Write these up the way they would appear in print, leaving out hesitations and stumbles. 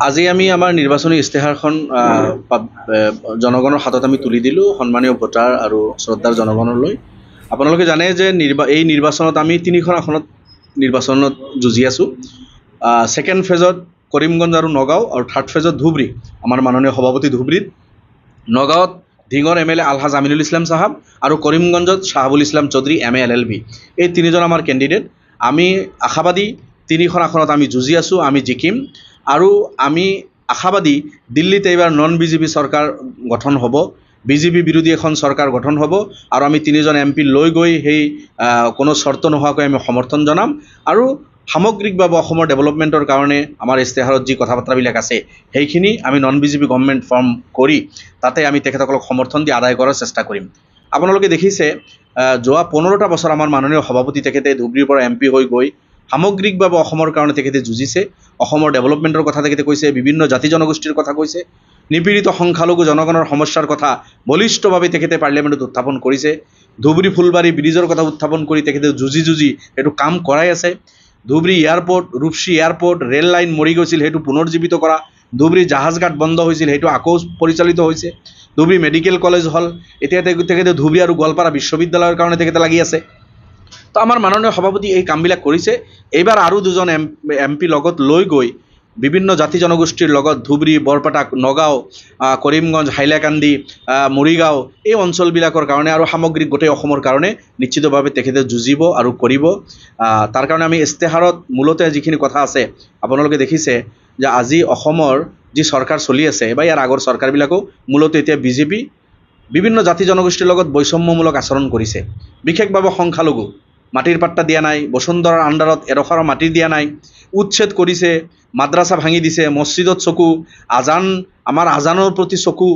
আজি আমি আমাৰ নিৰ্বাচনী ইস্তেহাৰখন জনগণৰ হাতত আমি তুলি দিলোঁ সন্মানীয় ভোটাৰ আৰু শ্ৰদ্ধাৰ জনগণলৈ। আপোনালোকে জানে যে এই নিৰ্বাচনত আমি 3খন আসনত নিৰ্বাচনত যুঁজি আছোঁ। ছেকেণ্ড ফেজত কৰিমগঞ্জ আৰু নগাঁও আৰু থাৰ্ড ফেজত ধুবুৰী, আমাৰ মাননীয় সভাপতি ধুবুৰীত, নগাঁৱত ধিঙৰ MLA আলহাজ আমিনুল ইছলাম চাহাব আৰু কৰিমগঞ্জত শাহাবুল ইছলাম চৌধুৰী MA LLB, এই 3জন আমাৰ কেণ্ডিডেট। আমি আশাবাদী 3খন আসনত আমি যুঁজি আছোঁ, আমি জিকিম আৰু আমি আশাবাদী দিল্লীত এইবাৰ নন BJP চৰকাৰ গঠন হ'ব, BJP বিৰোধী এখন চৰকাৰ গঠন হ'ব আৰু আমি 3জন MP লৈ গৈ সেই কোনো চৰ্ত নোহোৱাকৈ আমি সমৰ্থন জনাম আৰু সামগ্ৰিকভাৱে অসমৰ ডেভেলপমেণ্টৰ কাৰণে আমাৰ ইস্তেহাৰত যি কথা বাৰ্তাবিলাক আছে সেইখিনি আমি নন BJP গভৰ্ণমেণ্ট ফৰ্ম কৰি তাতে আমি তেখেতসকলক সমৰ্থন দি আদায় কৰাৰ চেষ্টা কৰিম। আপোনালোকে দেখিছে যোৱা 15টা বছৰ আমাৰ মাননীয় সভাপতি তেখেতে ধুবুৰীৰ পৰা MP হৈ গৈ সামগ্ৰিকভাৱে অসমৰ কাৰণে তেখেতে যুঁজিছে, অসমৰ ডেভেলপমেণ্টৰ কথা তেখেতে কৈছে, বিভিন্ন জাতি জনগোষ্ঠীৰ কথা কৈছে, নিপীড়িত সংখ্যালঘু জনগণৰ সমস্যাৰ কথা বলিষ্ঠভাৱে তেখেতে পাৰ্লিয়ামেণ্টত উত্থাপন কৰিছে, ধুবুৰী ফুলবাৰী ব্ৰিজৰ কথা উত্থাপন কৰি তেখেতে যুঁজি সেইটো কাম কৰাই আছে। ধুবুৰী এয়াৰপৰ্ট, ৰূপসী এয়াৰপৰ্ট, ৰেল লাইন মৰি গৈছিল সেইটো পুনৰুজ্জীৱিত কৰা, ধুবুৰী জাহাজঘাট বন্ধ হৈছিল সেইটো আকৌ পৰিচালিত হৈছে, ধুবুৰী মেডিকেল কলেজ হ'ল, এতিয়া তেখেতে ধুবুৰী আৰু গোৱালপাৰা বিশ্ববিদ্যালয়ৰ কাৰণে তেখেতে লাগি আছে। তো আমাৰ মাননীয় সভাপতি এই কামবিলাক কৰিছে। এইবাৰ আৰু 2জন MP লগত লৈ গৈ বিভিন্ন জাতি জনগোষ্ঠীৰ লগত ধুবুৰী, বৰপেটা, নগাঁও, কৰিমগঞ্জ, হাইলাকান্দি, মৰিগাঁও এই অঞ্চলবিলাকৰ কাৰণে আৰু সামগ্ৰিক গোটেই অসমৰ কাৰণে নিশ্চিতভাৱে তেখেতে যুঁজিব আৰু কৰিব। তাৰ কাৰণে আমি ইস্তেহাৰত মূলতে যিখিনি কথা আছে আপোনালোকে দেখিছে যে আজি অসমৰ যি চৰকাৰ চলি আছে বা ইয়াৰ আগৰ চৰকাৰবিলাকো মূলতে এতিয়া BJP বিভিন্ন জাতি জনগোষ্ঠীৰ লগত বৈষম্যমূলক আচৰণ কৰিছে, বিশেষভাৱে সংখ্যালঘু মাটিৰ পাট্টা দিয়া নাই, বসুন্ধৰাৰ আণ্ডাৰত এডোখৰ মাটি দিয়া নাই, উচ্ছেদ কৰিছে, মাদ্ৰাছা ভাঙি দিছে, মছজিদত চকু, আমাৰ আজানৰ প্ৰতি চকু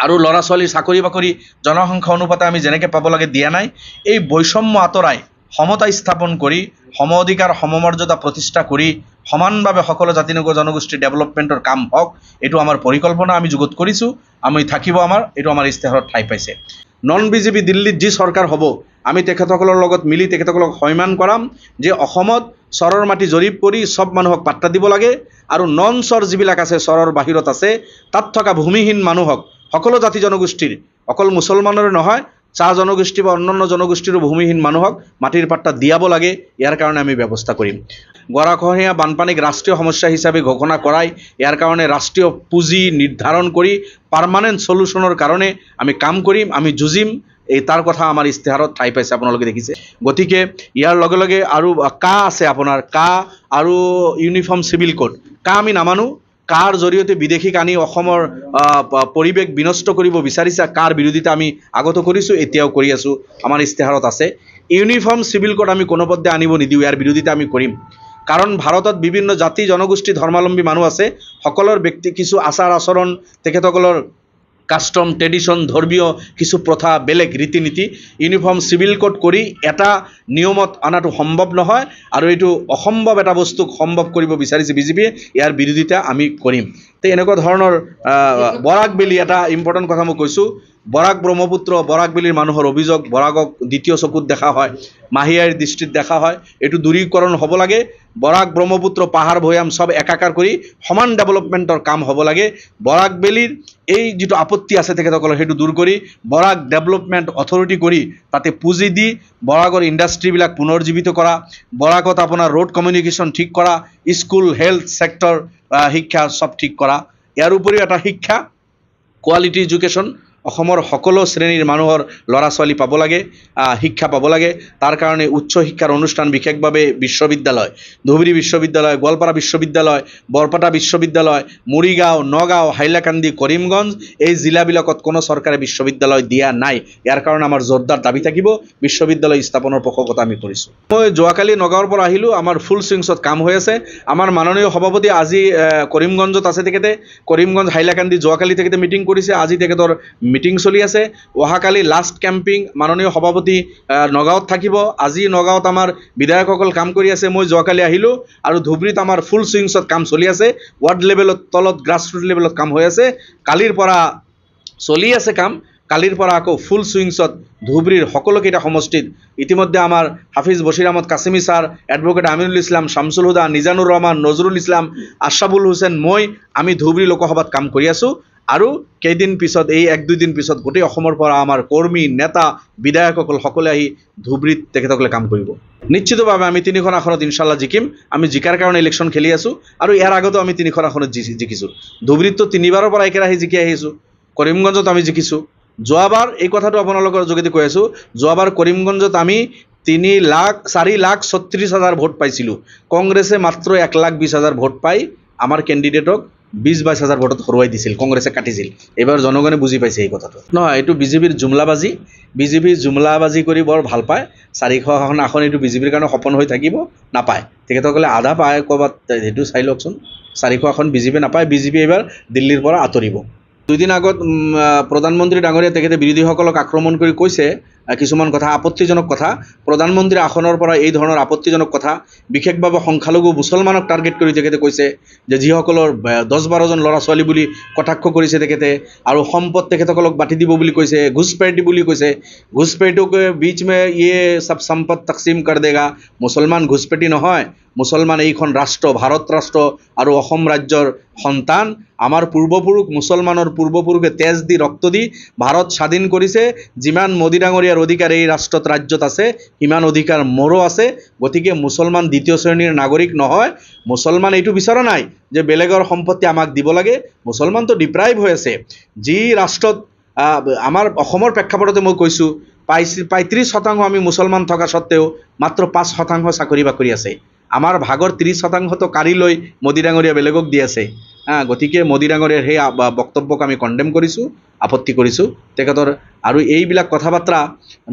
আৰু ল'ৰা ছোৱালীৰ চাকৰি বাকৰি জনসংখ্যা অনুপাতে আমি যেনেকৈ পাব লাগে দিয়া নাই। এই বৈষম্য আঁতৰাই সমতা স্থাপন কৰি সম অধিকাৰ সমমৰ্যাদা প্ৰতিষ্ঠা কৰি সমানভাৱে সকলো জাতি জনগোষ্ঠীৰ ডেভেলপমেণ্টৰ কাম হওক, এইটো আমাৰ পৰিকল্পনা আমি যুগুত কৰিছোঁ, আমি থাকিব এইটো আমাৰ ইস্তেহাৰত ঠাই পাইছে। নন BJP দিল্লীত যি চৰকাৰ হ'ব আমি তেখেতসকলৰ লগত মিলি তেখেতসকলক সন্মান কৰাম যে অসমত চৰৰ মাটি জৰীপ কৰি চব মানুহক পাট্টা দিব লাগে আৰু নন চৰ যিবিলাক আছে চৰৰ বাহিৰত আছে তাত থকা ভূমিহীন মানুহক সকলো জাতি জনগোষ্ঠীৰ অকল মুছলমানৰে নহয় চাহ জনগোষ্ঠী বা অন্যান্য জনগোষ্ঠীৰো ভূমিহীন মানুহক মাটিৰ পাট্টা দিয়াব লাগে, ইয়াৰ কাৰণে আমি ব্যৱস্থা কৰিম। গৰাখহনীয়া বানপানীক ৰাষ্ট্ৰীয় সমস্যা হিচাপে ঘোষণা কৰাই ইয়াৰ কাৰণে ৰাষ্ট্ৰীয় পুঁজি নিৰ্ধাৰণ কৰি পাৰ্মানেণ্ট সলিউশ্যনৰ কাৰণে আমি কাম কৰিম, আমি যুঁজিম। তাৰ কথা আমাৰ ইস্তেহাৰত ঠাই পাইছে আপোনালোকে দেখিছে। গতিকে ইয়াৰ লগে লগে আৰু আছে আপোনাৰ আৰু ইউনিফৰ্ম চিভিল কোড আমি নামানো, কাৰ জৰিয়তে বিদেশীক আনি অসমৰ পৰিৱেশ বিনষ্ট কৰিব বিচাৰিছে, বিৰোধিতা আমি আগতো কৰিছোঁ, এতিয়াও কৰি আছোঁ, আমাৰ ইস্তেহাৰত আছে। ইউনিফৰ্ম চিভিল কোড আমি কোনোপধ্যে আনিব নিদিওঁ, ইয়াৰ বিৰোধিতা আমি কৰিম। কাৰণ ভাৰতত বিভিন্ন জাতি জনগোষ্ঠী ধৰ্মাৱলম্বী মানুহ আছে, সকলৰ কিছু আচাৰ আচৰণ, তেখেতসকলৰ কাষ্টম ট্ৰেডিশ্যন, ধৰ্মীয় কিছু প্ৰথা, বেলেগ ৰীতি নীতি ইউনিফৰ্ম চিভিল কোড কৰি এটা নিয়মত অনাটো সম্ভৱ নহয় আৰু এইটো অসম্ভৱ এটা বস্তুক সম্ভৱ কৰিব বিচাৰিছে BJPয়ে, ইয়াৰ বিৰোধিতা আমি কৰিম। তো এনেকুৱা ধৰণৰ বৰাক বেলি এটা ইম্পৰ্টেণ্ট কথা মই কৈছোঁ, বৰাক ব্ৰহ্মপুত্ৰ বৰাক বেলিৰ মানুহৰ অভিযোগ, বৰাকক দ্বিতীয় চকুত দেখা হয়, মাহিয়াৰ দৃষ্টিত দেখা হয়, এইটো দূৰীকৰণ হ'ব লাগে। বৰাক ব্ৰহ্মপুত্ৰ পাহাৰ ভৈয়াম চব একাকাৰ কৰি সমান ডেভেলপমেণ্টৰ কাম হ'ব লাগে। বৰাক বেলিৰ এই যিটো আপত্তি আছে তেখেতসকলৰ সেইটো দূৰ কৰি বৰাক ডেভেলপমেণ্ট অথৰিটি কৰি তাতে পুঁজি দি বৰাকৰ ইণ্ডাষ্ট্ৰীবিলাক পুনৰুজ্জীৱিত কৰা, বৰাকত আপোনাৰ ৰোড কমিউনিকেশ্যন ঠিক কৰা, স্কুল, হেল্থ ছেক্টৰ, শিক্ষা চব ঠিক কৰা। ইয়াৰ উপৰিও এটা শিক্ষা কোৱালিটি এডুকেশ্যন অসমৰ সকলো শ্ৰেণীৰ মানুহৰ ল'ৰা ছোৱালী পাব লাগে, শিক্ষা পাব লাগে। তাৰ কাৰণে উচ্চ শিক্ষাৰ অনুষ্ঠান বিশেষভাৱে বিশ্ববিদ্যালয়, ধুবুৰী বিশ্ববিদ্যালয়, গোৱালপাৰা বিশ্ববিদ্যালয়, বৰপেটা বিশ্ববিদ্যালয়, মৰিগাঁও, নগাঁও, হাইলাকান্দি, কৰিমগঞ্জ এই জিলাবিলাকত কোনো চৰকাৰে বিশ্ববিদ্যালয় দিয়া নাই। ইয়াৰ কাৰণে আমাৰ জোৰদাৰ দাবী থাকিব, বিশ্ববিদ্যালয় স্থাপনৰ পোষকতা আমি কৰিছোঁ। মই যোৱাকালি নগাঁৱৰ পৰা আহিলোঁ, আমাৰ ফুল সুইংছত কাম হৈ আছে। আমাৰ মাননীয় সভাপতি আজি কৰিমগঞ্জত আছে, তেখেতে কৰিমগঞ্জ হাইলাকান্দি যোৱাকালি তেখেতে মিটিং কৰিছে, আজি তেখেতৰ মিটিং চলি আছে। অহাকালি লাষ্ট কেম্পিং মাননীয় সভাপতি নগাঁৱত থাকিব। আজি নগাঁৱত আমাৰ বিধায়কসকল কাম কৰি আছে, মই যোৱাকালি আহিলোঁ আৰু ধুবুৰীত আমাৰ ফুল সুইংছত কাম চলি আছে, ৱাৰ্ড লেভেলত তলত গ্ৰাছৰুট লেভেলত কাম হৈ আছে। কালিৰ পৰা চলি আছে কাম, কালিৰ পৰা আকৌ ফুল সুইংছত ধুবুৰীৰ সকলোকেইটা সমষ্টিত ইতিমধ্যে আমাৰ হাফিজ বশিৰ আহমদ কাছিমি ছাৰ, এডভোকেট আমিনুল ইছলাম, শামছুল হুদা, নিজানুৰ ৰহমান, নজৰুল ইছলাম, আশ্ৰাফুল হুছেইন, আমি ধুবুৰী লোকসভাত কাম কৰি আছোঁ। আৰু কেইদিন পিছত, এই 1-2 দিন পিছত গোটেই অসমৰ পৰা আমাৰ কৰ্মী, নেতা, বিধায়কসকল সকলোৱে আহি ধুবুৰীত তেখেতসকলে কাম কৰিব। নিশ্চিতভাৱে আমি 3খন আসনত ইনশাল্লাহ জিকিম। আমি জিকাৰ কাৰণে ইলেকশ্যন খেলি আছোঁ আৰু ইয়াৰ আগতো আমি 3খন আসনত জিকিছোঁ। ধুবুৰীততো 3বাৰৰ পৰা একেৰাহে জিকি আহিছোঁ। কৰিমগঞ্জত আমি জিকিছোঁ। যোৱাবাৰ এই কথাটো আপোনালোকৰ যোগেদি কৈ আছোঁ, যোৱাবাৰ কৰিমগঞ্জত আমি 4,36,000 ভোট পাইছিলোঁ। কংগ্ৰেছে মাত্ৰ 1,20,000 ভোট পাই আমাৰ কেণ্ডিডেটক 20-22,000 ভোটত হৰুৱাই দিছিল, কংগ্ৰেছে কাটিছিল। এইবাৰ জনগণে বুজি পাইছে এই কথাটো। নহয়, এইটো বিজেপিৰ জুমলাবাজি। বিজেপি জুমলাবাজি কৰি বৰ ভাল পায়। 400খন আসন এইটো বিজেপিৰ কাৰণে সপোন হৈ থাকিব, নাপায়। তেখেতসকলে আধা পায় ক'ৰবাত, সেইটো চাই লওকচোন। 400 আসন বিজেপি নাপায়। বিজেপি এইবাৰ দিল্লীৰ পৰা আঁতৰিব। 2 দিন আগত প্ৰধানমন্ত্ৰী ডাঙৰীয়া তেখেতে বিৰোধীসকলক আক্ৰমণ কৰি কৈছে কিছুমান কথা, আপত্তিজনক কথা। প্ৰধানমন্ত্ৰী আসনৰ পৰা এই ধৰণৰ আপত্তিজনক কথা, বিশেষভাৱে সংখ্যালঘু মুছলমানক টাৰ্গেট কৰি তেখেতে কৈছে যে যিসকলৰ 10-12জন ল'ৰা ছোৱালী বুলি কটাক্ষ কৰিছে তেখেতে, আৰু সম্পদ তেখেতসকলক বাটি দিব বুলি কৈছে, ঘুচপেটি বুলি কৈছে। ঘুচপেটিকে বীচ মে ইয়ে সব সম্পদ তকসিম কৰ দেগা। মুছলমান ঘুচপেটি নহয়, মুছলমান এইখন ৰাষ্ট্ৰ, ভাৰত ৰাষ্ট্ৰ আৰু অসম ৰাজ্যৰ সন্তান। আমাৰ পূৰ্বপুৰুষ, মুছলমানৰ পূৰ্বপুৰুষে তেজ দি, ৰক্ত দি ভাৰত স্বাধীন কৰিছে। যিমান মোদী ডাঙৰীয়াৰ অধিকাৰ এই ৰাষ্ট্ৰত, ৰাজ্যত আছে, সিমান অধিকাৰ মোৰো আছে। গতিকে মুছলমান দ্বিতীয় শ্ৰেণীৰ নাগৰিক নহয়। মুছলমান এইটো বিচৰা নাই যে বেলেগৰ সম্পত্তি আমাক দিব লাগে। মুছলমানটো ডিপ্ৰাইভ হৈ আছে। যি ৰাষ্ট্ৰত আমাৰ অসমৰ প্ৰেক্ষাপটতে মই কৈছোঁ, 35% আমি মুছলমান থকা স্বত্তেও মাত্ৰ 5% চাকৰি বাকৰি আছে। আমাৰ ভাগৰ 30%তো কাঢ়ি লৈ মোদী ডাঙৰীয়া বেলেগক দি আছে। গতিকে মোদী ডাঙৰীয়াৰ সেই বক্তব্যক আমি কণ্ডেম কৰিছোঁ, আপত্তি কৰিছোঁ তেখেতৰ। আৰু এইবিলাক কথা বাৰ্তা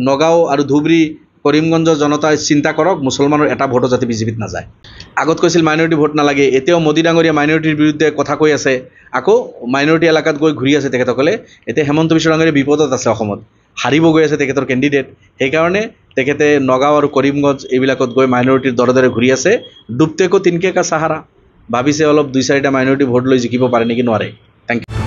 নগাঁও আৰু ধুবুৰী, কৰিমগঞ্জৰ জনতাই চিন্তা কৰক, মুছলমানৰ এটা ভোটো যাতে বিজেপিত নাযায়। আগত কৈছিল মাইনৰিটি ভোট নালাগে, এতিয়াও মোদী ডাঙৰীয়া মাইনৰিটিৰ বিৰুদ্ধে কথা কৈ আছে। আকৌ মাইনৰিটি এলেকাত গৈ ঘূৰি আছে তেখেতসকলে। এতিয়া হেমন্ত বিশ্ব ডাঙৰীয়া বিপদত আছে, অসমত হাৰিব গৈ আছে তেখেতৰ কেণ্ডিডেট। সেইকাৰণে তেখেতে নগাঁও আৰু কৰিমগঞ্জ এইবিলাকত গৈ মাইনৰিটিৰ দৰে দৰে ঘূৰি আছে। ডুবতে কো তিনকে কা সাহাৰা, ভাবিছে অলপ 2-4টা মাইনৰিটি ভোট লৈ জিকিব পাৰে নেকি, নোৱাৰে। Thank U.